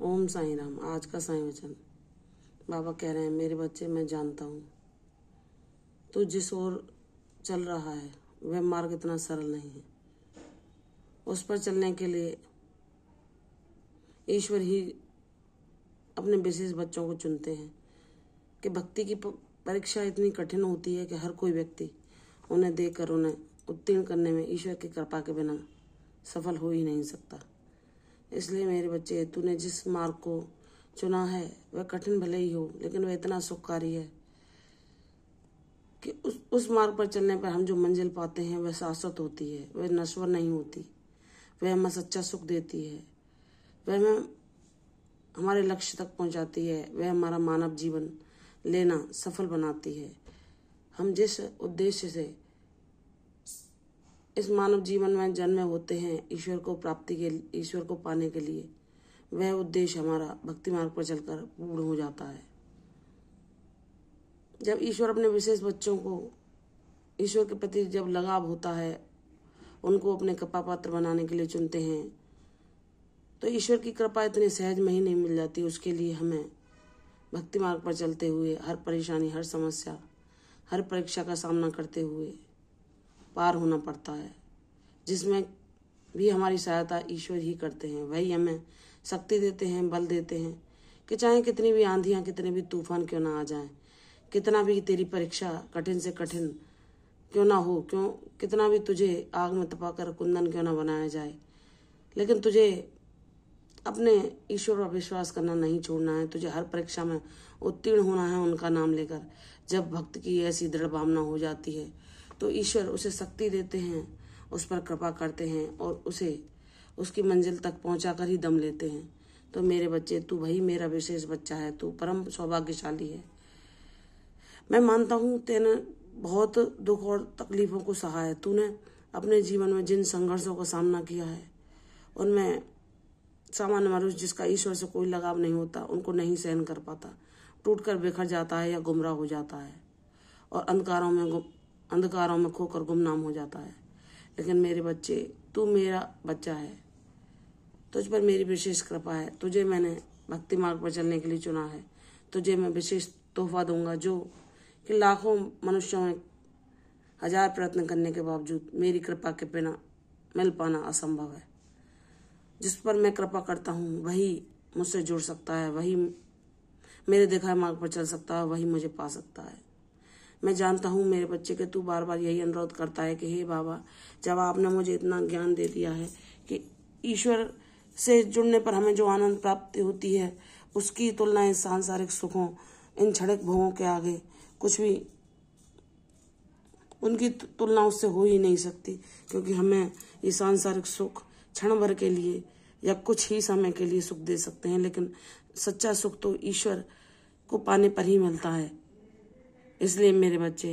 ओम साईं राम। आज का साईं वचन बाबा कह रहे हैं, मेरे बच्चे, मैं जानता हूँ तू जिस ओर चल रहा है वह मार्ग इतना सरल नहीं है। उस पर चलने के लिए ईश्वर ही अपने विशेष बच्चों को चुनते हैं कि भक्ति की परीक्षा इतनी कठिन होती है कि हर कोई व्यक्ति उन्हें देकर उन्हें उत्तीर्ण करने में ईश्वर की कृपा के बिना सफल हो ही नहीं सकता। इसलिए मेरे बच्चे, तूने जिस मार्ग को चुना है वह कठिन भले ही हो, लेकिन वह इतना सुखकारी है कि उस मार्ग पर चलने पर हम जो मंजिल पाते हैं वह शाश्वत होती है, वह नश्वर नहीं होती। वह हमें सच्चा सुख देती है, वह हमें हमारे लक्ष्य तक पहुंचाती है, वह हमारा मानव जीवन लेना सफल बनाती है। हम जिस उद्देश्य से इस मानव जीवन में जन्मे होते हैं, ईश्वर को पाने के लिए, वह उद्देश्य हमारा भक्ति मार्ग पर चलकर पूर्ण हो जाता है। जब ईश्वर अपने विशेष बच्चों को ईश्वर के प्रति जब लगाव होता है, उनको अपने कृपा पात्र बनाने के लिए चुनते हैं, तो ईश्वर की कृपा इतने सहज में ही नहीं मिल जाती। उसके लिए हमें भक्ति मार्ग पर चलते हुए हर परेशानी, हर समस्या, हर परीक्षा का सामना करते हुए पार होना पड़ता है, जिसमें भी हमारी सहायता ईश्वर ही करते हैं। वही हमें शक्ति देते हैं, बल देते हैं कि चाहे कितनी भी आंधियां, कितने भी तूफान क्यों ना आ जाएं, कितना भी तेरी परीक्षा कठिन से कठिन क्यों ना हो, कितना भी तुझे आग में तपाकर कुंदन क्यों ना बनाया जाए, लेकिन तुझे अपने ईश्वर पर विश्वास करना नहीं छोड़ना है। तुझे हर परीक्षा में उत्तीर्ण होना है उनका नाम लेकर। जब भक्त की ऐसी दृढ़ भावना हो जाती है तो ईश्वर उसे शक्ति देते हैं, उस पर कृपा करते हैं और उसे उसकी मंजिल तक पहुंचाकर ही दम लेते हैं। तो मेरे बच्चे, तू वही मेरा विशेष बच्चा है, तू परम सौभाग्यशाली है। मैं मानता हूँ तेने बहुत दुख और तकलीफों को सहा है। तूने अपने जीवन में जिन संघर्षों का सामना किया है, उनमें सामान्य मनुष्य जिसका ईश्वर से कोई लगाव नहीं होता, उनको नहीं सहन कर पाता, टूटकर बिखर जाता है या गुमराह हो जाता है और अंधकारों में खोकर गुमनाम हो जाता है। लेकिन मेरे बच्चे, तू मेरा बच्चा है, तुझ पर मेरी विशेष कृपा है। तुझे मैंने भक्ति मार्ग पर चलने के लिए चुना है। तुझे मैं विशेष तोहफा दूंगा जो कि लाखों मनुष्यों में हजार प्रयत्न करने के बावजूद मेरी कृपा के बिना मिल पाना असंभव है। जिस पर मैं कृपा करता हूँ वही मुझसे जुड़ सकता है, वही मेरे दिखाए मार्ग पर चल सकता है, वही मुझे पा सकता है। मैं जानता हूँ मेरे बच्चे के तू बार बार यही अनुरोध करता है कि हे बाबा, जब आपने मुझे इतना ज्ञान दे दिया है कि ईश्वर से जुड़ने पर हमें जो आनंद प्राप्ति होती है उसकी तुलना इन सांसारिक सुखों, इन क्षणिक भोगों के आगे कुछ भी, उनकी तुलना उससे हो ही नहीं सकती। क्योंकि हमें ये सांसारिक सुख क्षण भर के लिए या कुछ ही समय के लिए सुख दे सकते हैं, लेकिन सच्चा सुख तो ईश्वर को पाने पर ही मिलता है। इसलिए मेरे बच्चे,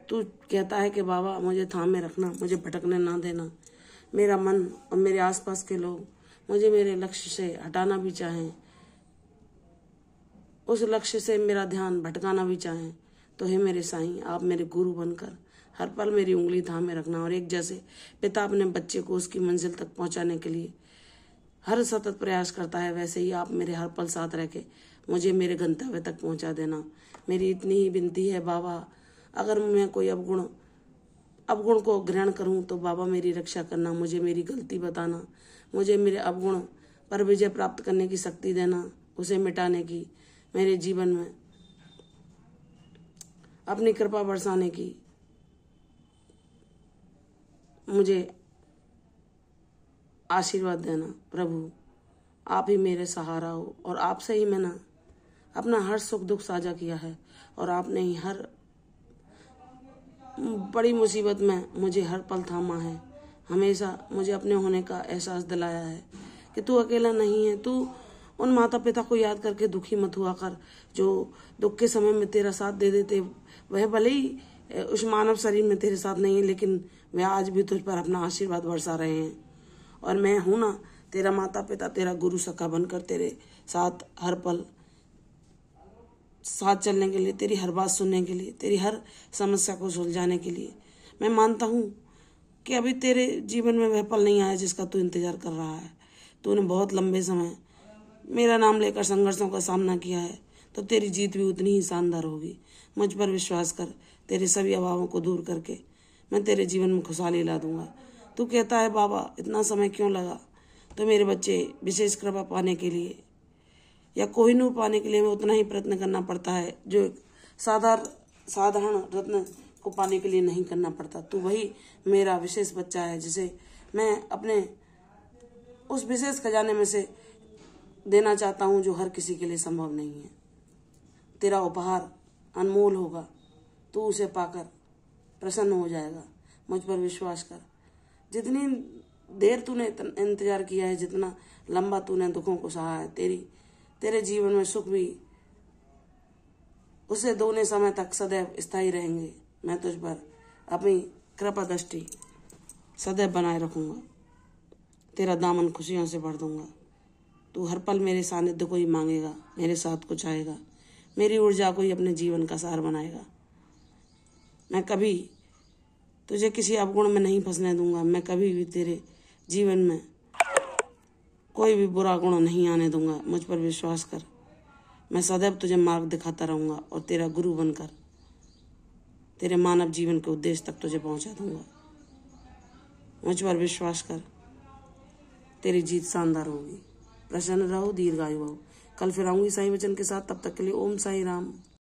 तू कहता है कि बाबा मुझे थामे रखना, मुझे भटकने ना देना। मेरा मन और मेरे आसपास के लोग मुझे मेरे लक्ष्य से हटाना भी चाहें, उस लक्ष्य से मेरा ध्यान भटकाना भी चाहें, तो हे मेरे साईं, आप मेरे गुरु बनकर हर पल मेरी उंगली थामे रखना। और एक जैसे पिता अपने बच्चे को उसकी मंजिल तक पहुंचाने के लिए हर सतत प्रयास करता है, वैसे ही आप मेरे हर पल साथ रह के मुझे मेरे गंतव्य तक पहुंचा देना। मेरी इतनी ही विनती है बाबा, अगर मैं कोई अवगुण को ग्रहण करूं तो बाबा मेरी रक्षा करना, मुझे मेरी गलती बताना, मुझे मेरे अवगुण पर विजय प्राप्त करने की शक्ति देना, उसे मिटाने की, मेरे जीवन में अपनी कृपा बरसाने की मुझे आशीर्वाद देना। प्रभु, आप ही मेरे सहारा हो और आपसे ही मैंने अपना हर सुख दुख साझा किया है और आपने ही हर बड़ी मुसीबत में मुझे हर पल थामा है। हमेशा मुझे अपने होने का एहसास दिलाया है कि तू अकेला नहीं है। तू उन माता पिता को याद करके दुखी मत हुआ कर जो दुख के समय में तेरा साथ दे देते। वह भले ही उस मानव शरीर में तेरे साथ नहीं है, लेकिन वह आज भी तुझ पर अपना आशीर्वाद बरसा रहे हैं। और मैं हूं ना, तेरा माता पिता, तेरा गुरु सखा बनकर तेरे साथ हर पल साथ चलने के लिए, तेरी हर बात सुनने के लिए, तेरी हर समस्या को सुलझाने के लिए। मैं मानता हूँ कि अभी तेरे जीवन में वह पल नहीं आया जिसका तू इंतजार कर रहा है। तूने बहुत लंबे समय मेरा नाम लेकर संघर्षों का सामना किया है तो तेरी जीत भी उतनी ही शानदार होगी। मुझ पर विश्वास कर, तेरे सभी अभावों को दूर करके मैं तेरे जीवन में खुशहाली ला दूंगा। तू कहता है बाबा इतना समय क्यों लगा, तो मेरे बच्चे विशेष कृपा पाने के लिए या कोहिनूर पाने के लिए हमें उतना ही प्रयत्न करना पड़ता है जो एक साधारण रत्न को पाने के लिए नहीं करना पड़ता। तू वही मेरा विशेष बच्चा है जिसे मैं अपने उस विशेष खजाने में से देना चाहता हूँ जो हर किसी के लिए संभव नहीं है। तेरा उपहार अनमोल होगा, तू उसे पाकर प्रसन्न हो जाएगा। मुझ पर विश्वास कर। जितनी देर तूने इंतजार किया है, जितना लंबा तूने दुखों को सहा है, तेरे जीवन में सुख भी उसे दोने समय तक सदैव स्थायी रहेंगे। मैं तुझ पर अपनी कृपा दृष्टि सदैव बनाए रखूंगा। तेरा दामन खुशियों से भर दूंगा। तू हर पल मेरे सानिध्य को ही मांगेगा, मेरे साथ कुछ आएगा, मेरी ऊर्जा को ही अपने जीवन का सार बनाएगा। मैं कभी तुझे किसी अवगुण में नहीं फंसने दूंगा। मैं कभी भी तेरे जीवन में कोई भी बुरा गुण नहीं आने दूंगा। मुझ पर विश्वास कर। मैं सदैव तुझे मार्ग दिखाता रहूंगा और तेरा गुरु बनकर तेरे मानव जीवन के उद्देश्य तक तुझे पहुंचा दूंगा। मुझ पर विश्वास कर, तेरी जीत शानदार होगी। प्रसन्न रहो, दीर्घायु हो। कल फिर आऊंगी साईं वचन के साथ। तब तक के लिए ओम साई राम।